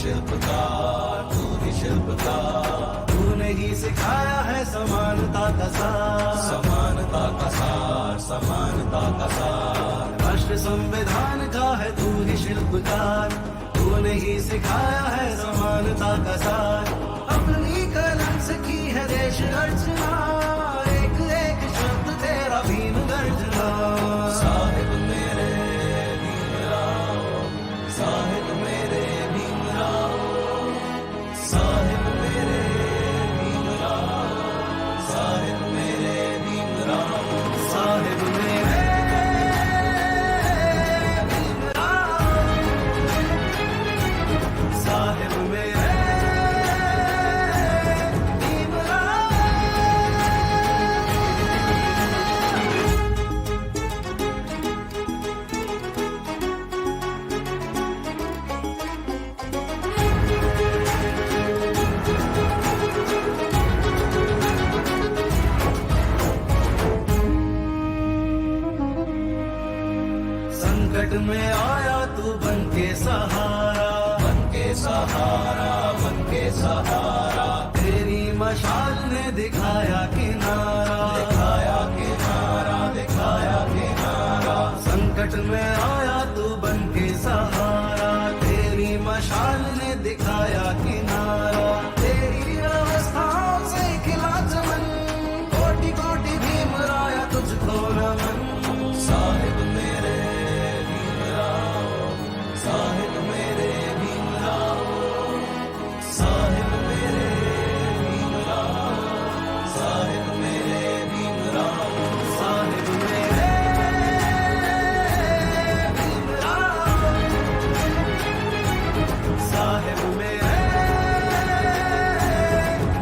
शिल्पकार, तू ही शिल्पकार। तूने ही सिखाया है समानता का सार, समानता का सार, समानता का सार। राष्ट्र संविधान का है तू ही शिल्पकार, तूने ही सिखाया है समानता का सार। अपनी कलम से की है देश अर्चना, एक एक शब्द तेरा भीम गर्जना। साहिब मेरे भीमराव, साहिब मेरे भीमराव, साहिब मेरे भीमराव, साहिब मेरे भीमराव, साहिब मेरे भीमराव, साहिब मेरे संकट में आया तू बन के सहारा, बन के सहारा, बन के सहारा। तेरी मशाल ने दिखाया किनारा, दिखाया किनारा, दिखाया किनारा। संकट में आया तू बन के सहारा, तेरी मशाल ने दिखाया किनारा। तेरी अवस्थाओं से खिला चमन, कोटि कोटि भीमराया तुझको नमन। साहिब मेरे साहिब मेरे भीमराव, साहिब मेरे भीमराव, साहिब मेरे भीमराव, साहिब मेरे भीमराव, साहिब मेरे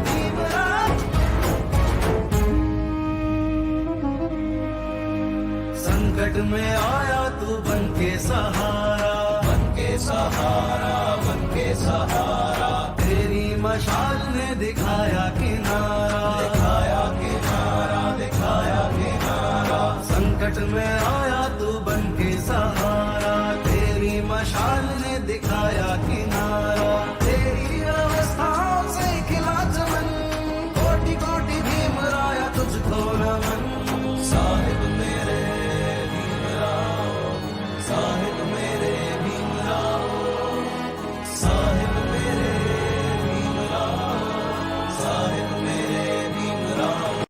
भीमराव। संकट में आया तू बन के सहारा, सहारा, बन के सहारा। तेरी मशाल ने दिखाया किनारा, दिखाया किनारा, दिखाया किनारा। संकट में आया तू बन के सहारा, तेरी मशाल ने दिखाया किनारा। तेरी अवस्थाओं से खिला चमन, कोटि कोटि भीमराया तुझको नमन। साहिब मेरे भीमराव, साहिब मेरे साहिब मेरे भीमराव, साहिब मेरे भीमराव।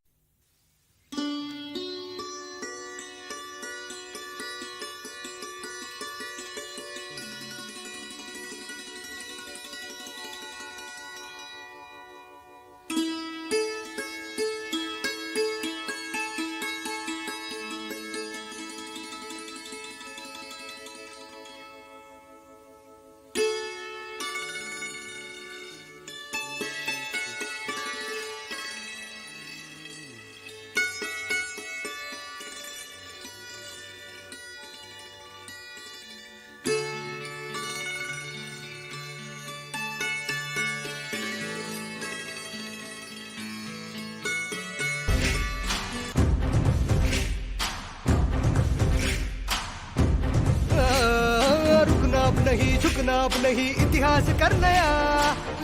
नहीं झुकना अब नहीं, इतिहास कर नया।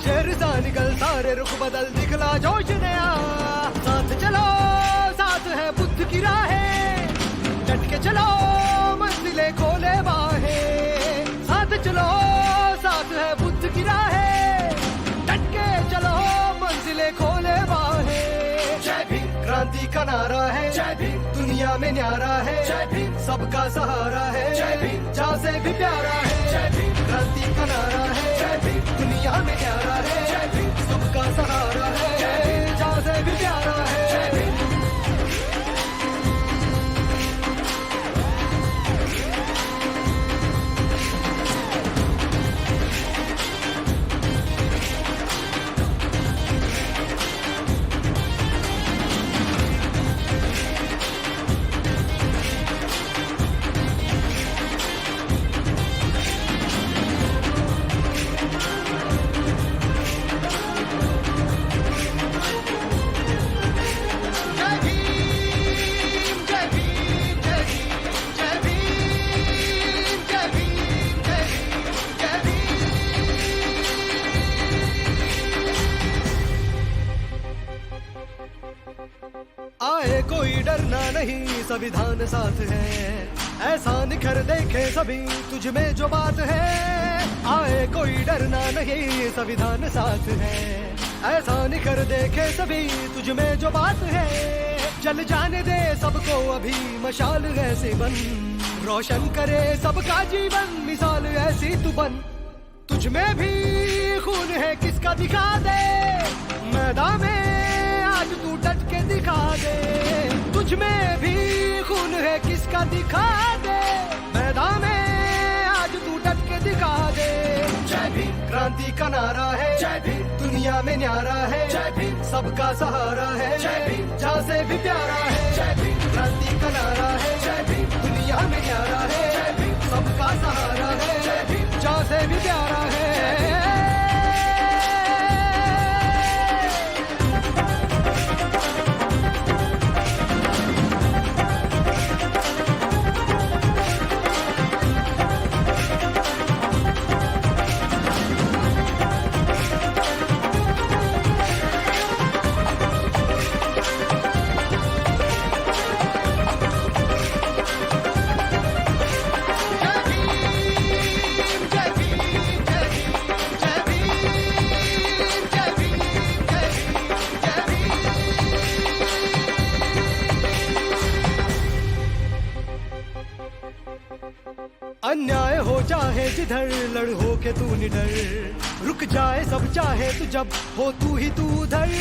शेरशाह निकल सारे रुख बदल, दिखला जोश नया। साथ चलो साथ है बुद्ध की राहें, डट के चलो मंजिलें खोले बाहें। साथ चलो साथ है बुद्ध की राहें, डट के चलो मंजिलें खोले बाहें। जय भीम क्रांति का नारा है, जय भीम दुनिया में न्यारा है, जय भीम सबका सहारा है, जय भीम जहाँ से भी प्यारा है। जय भीम क्रांति का नारा है, जय भीम दुनिया में न्यारा है, जय भीम सबका सहारा है, जय भीम जहाँ से भी प्यारा है। जय भीम आए कोई डरना नहीं, संविधान साथ है। ऐसा निखर देखे सभी तुझ में जो बात है। आए कोई डरना नहीं, संविधान साथ है। ऐसा निखर देखे सभी तुझ में जो बात है। जल जाने दे सबको अभी मशाल ऐसे बन, रोशन करे सबका जीवन, मिसाल ऐसी तू बन। तुझ में भी खून है किसका दिखा दे, मैदान में आज तू डट के दिखा दे। तुझ में भी खून है किसका दिखा दे, मैदान में आज तू डट के दिखा दे। जय भीम क्रांति का नारा है, जय भीम दुनिया में न्यारा है, जय भीम सबका सहारा है, जय भीम जहाँ से भी प्यारा है। जय भीम क्रांति का नारा है, जय भीम दुनिया में न्यारा है, जय भीम सबका सहारा है, जय भीम जहाँ से भी प्यारा है। अन्याय हो चाहे जिधर, लड़ हो के तू निडर। रुक जाए सब चाहे तू जब हो तू ही तू उधर।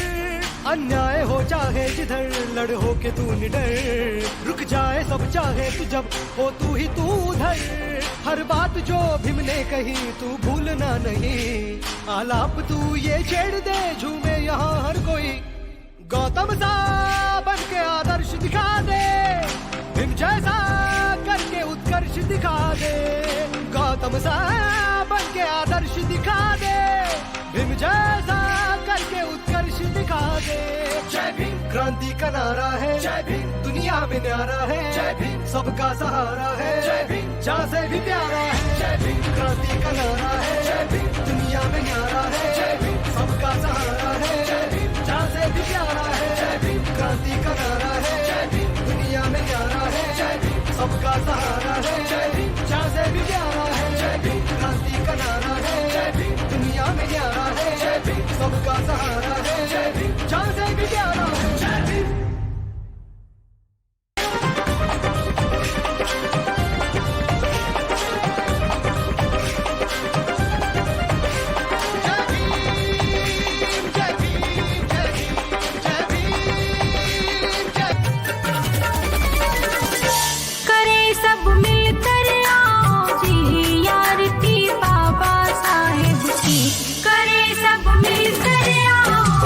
अन्याय हो चाहे जिधर, लड़ हो के तू निडर। रुक जाए सब चाहे तू जब हो तू ही तू उधर। हर बात जो भीम ने कही तू भूलना नहीं, आलाप तू ये छेड़ दे झूमे यहाँ हर कोई। गौतम सा बन के आदर्श दिखा दे, भीम जैसा करके उत्कर्ष दिखा दे। गौतम सा बन के आदर्श दिखा दे, भीम जैसा करके उत्कर्ष दिखा दे। जय भीम क्रांति का नारा है, जय भीम दुनिया में न्यारा है, जय भीम सबका सहारा है, जय भीम जहाँ से भी प्यारा है। जय भीम क्रांति का नारा है, जय भीम दुनिया में न्यारा है, जय भीम सबका सहारा है, जय भीम जहाँ से भी प्यारा है। जय भीम क्रांति का नारा है, जय भीम दुनिया में न्यारा है, जय भीम सबका सहारा है, जय भीम जहाँ से भी प्यारा है। जय भीम क्रांति का नारा है, जय भीम दुनिया में न्यारा है, जय भीम सबका सहारा है, जय भीम जहाँ से भी प्यारा है। जय भीम। करे सब मिलकर आओ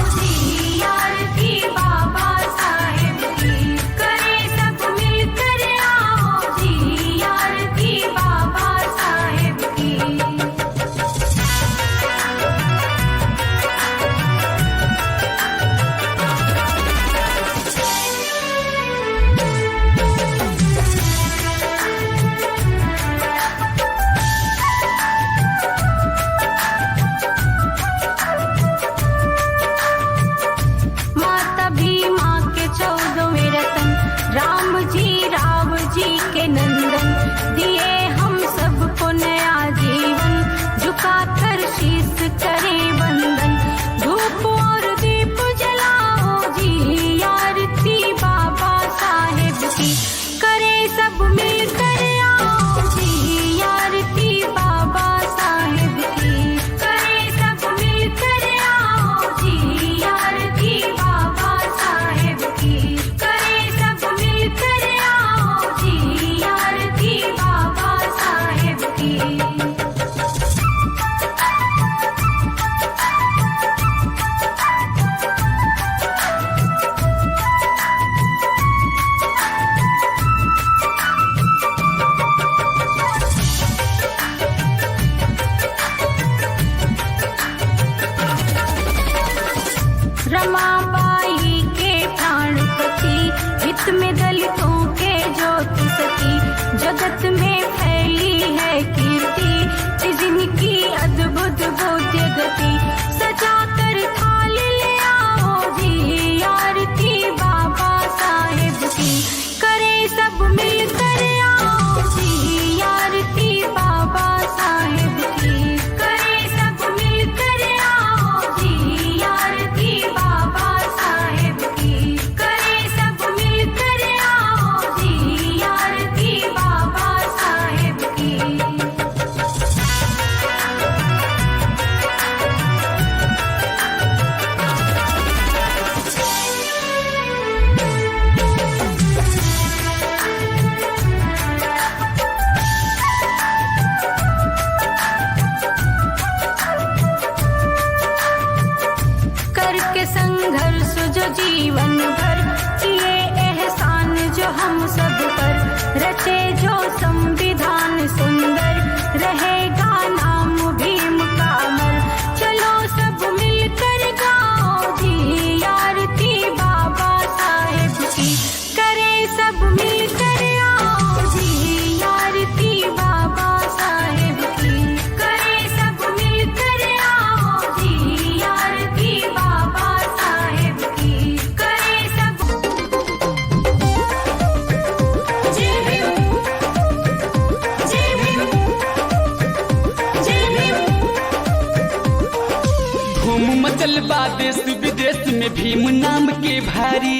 देश विदेश में भीम नाम के भारी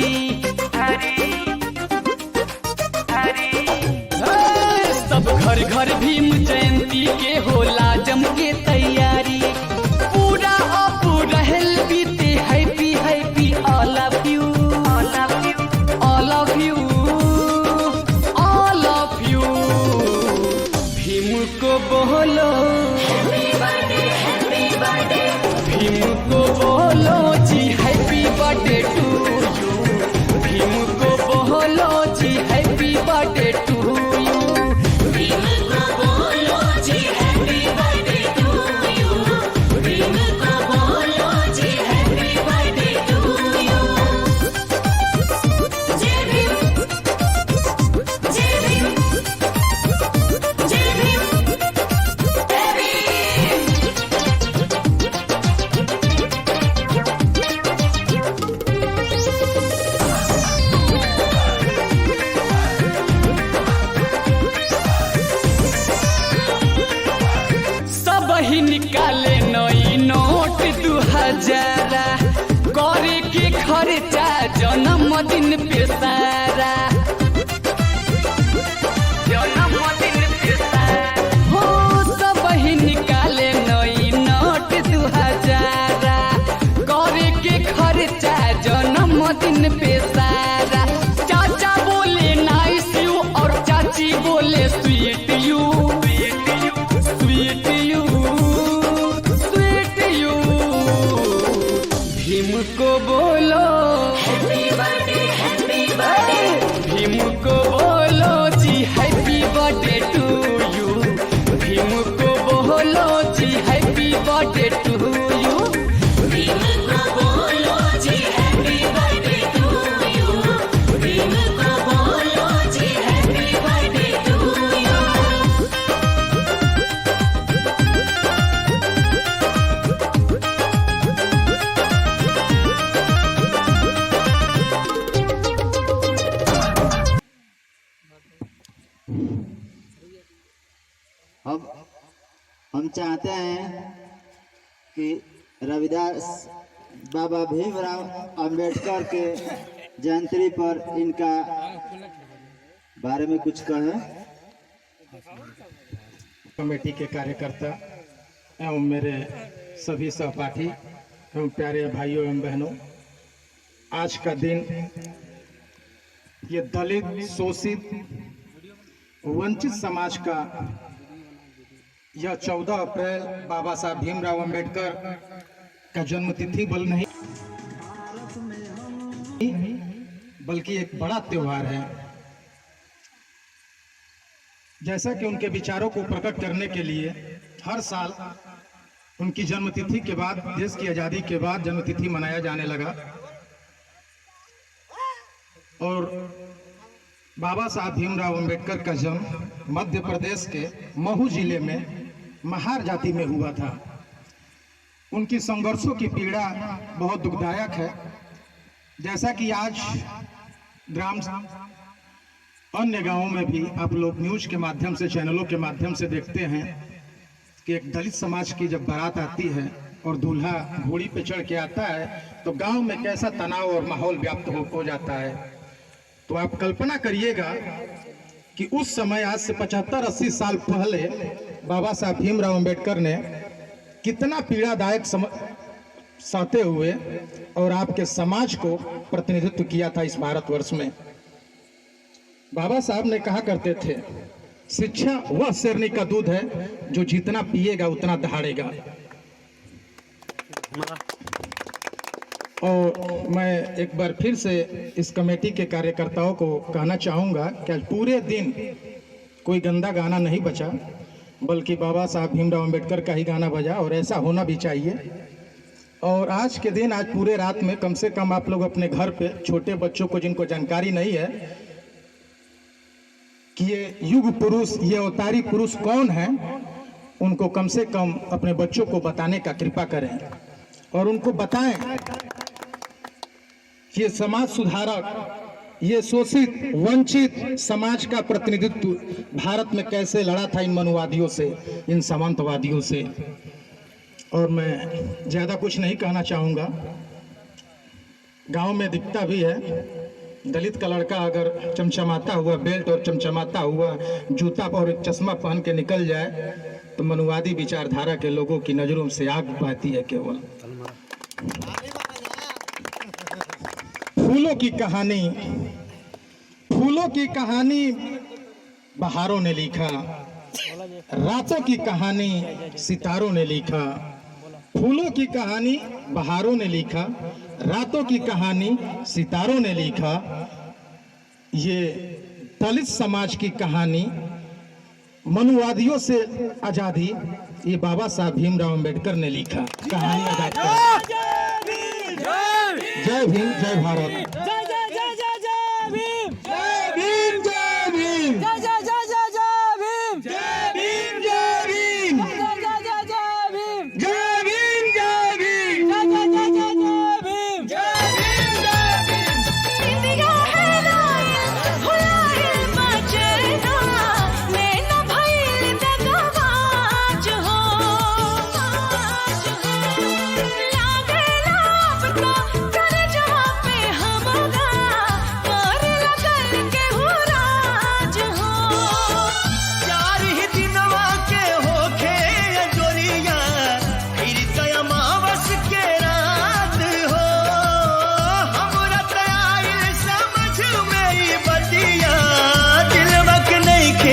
सब घर घर भीम जयंती के होला जम के तैयारी पूरा अप रहल बीते happy happy all of you all of you all of you all of you Bhim को बोलो भीम को बोलो जी happy birthday to you Bhim को बोलो जी happy birthday to you Bhim को बोलो जी happy birthday to you Bhim को बोलो जी हैप्पी बर्थडे टू यू जय भीम जय भीम जय भीम जय भीम सब ही निकाले नई नोट 2000 करे के खर्चा जन्मदिन पे सारा जन्मदिन पे सारा हो सब ही निकाले नई नोट 2000 करे के खर्चा जन्मदिन पे सारा चाचा बोले नाइस यू और चाची बोले sweet you sweet you sweet you Bhim को बोलो हैप्पी बर्थडे भीम को बोलो जी happy birthday to you Bhim को बोलो जी happy birthday to you Bhim को बोलो जी happy birthday to you Bhim को बोलो जी हैप्पी बर्थडे टू यू हम चाहते हैं कि रविदास बाबा भीमराव अंबेडकर के जयंती पर इनका बारे में कुछ कहें। कमेटी के कार्यकर्ता एवं मेरे सभी सहपाठी एवं प्यारे भाइयों एवं बहनों, आज का दिन ये दलित शोषित वंचित समाज का यह 14 अप्रैल बाबा साहब भीमराव अंबेडकर का जन्मतिथि बल नहीं बल्कि एक बड़ा त्योहार है। जैसा कि उनके विचारों को प्रकट करने के लिए हर साल उनकी जन्मतिथि के बाद, देश की आज़ादी के बाद जन्मतिथि मनाया जाने लगा और बाबा साहब भीमराव अंबेडकर का जन्म मध्य प्रदेश के महू जिले में महार जाति में हुआ था। उनकी संघर्षों की पीड़ा बहुत दुखदायक है। जैसा कि आज ग्राम अन्य गांवों में भी आप लोग न्यूज के माध्यम से, चैनलों के माध्यम से देखते हैं कि एक दलित समाज की जब बारात आती है और दूल्हा घोड़ी पे चढ़ के आता है तो गांव में कैसा तनाव और माहौल व्याप्त हो जाता है। तो आप कल्पना करिएगा कि उस समय आज से 75-80 साल पहले बाबा साहब भीमराव अंबेडकर ने कितना पीड़ादायक सहते हुए और आपके समाज को प्रतिनिधित्व किया था इस भारतवर्ष में। बाबा साहब ने कहा करते थे, शिक्षा वह शेरनी का दूध है जो जितना पिएगा उतना दहाड़ेगा। और मैं एक बार फिर से इस कमेटी के कार्यकर्ताओं को कहना चाहूँगा कि आज पूरे दिन कोई गंदा गाना नहीं बचा, बल्कि बाबा साहब भीमराव अंबेडकर का ही गाना बजा और ऐसा होना भी चाहिए। और आज के दिन, आज पूरे रात में कम से कम आप लोग अपने घर पे छोटे बच्चों को, जिनको जानकारी नहीं है कि ये युग पुरुष, ये अवतारी पुरुष कौन है, उनको कम से कम अपने बच्चों को बताने का कृपा करें और उनको बताएं कि ये समाज सुधारक, ये शोषित वंचित समाज का प्रतिनिधित्व भारत में कैसे लड़ा था इन मनुवादियों से, इन सामंतवादियों से। और मैं ज़्यादा कुछ नहीं कहना चाहूँगा। गांव में दिखता भी है, दलित का लड़का अगर चमचमाता हुआ बेल्ट और चमचमाता हुआ जूता और एक चश्मा पहन के निकल जाए तो मनुवादी विचारधारा के लोगों की नज़रों से आग बहती है केवल। फूलों की कहानी बहारों ने लिखा, रातों की कहानी सितारों ने लिखा। फूलों की कहानी बहारों ने लिखा, रातों की कहानी सितारों ने लिखा। ये दलित समाज की कहानी, मनुवादियों से आजादी, ये बाबा साहब भीमराव अंबेडकर ने लिखा। कहानी आजाद। जय भीम, जय भारत।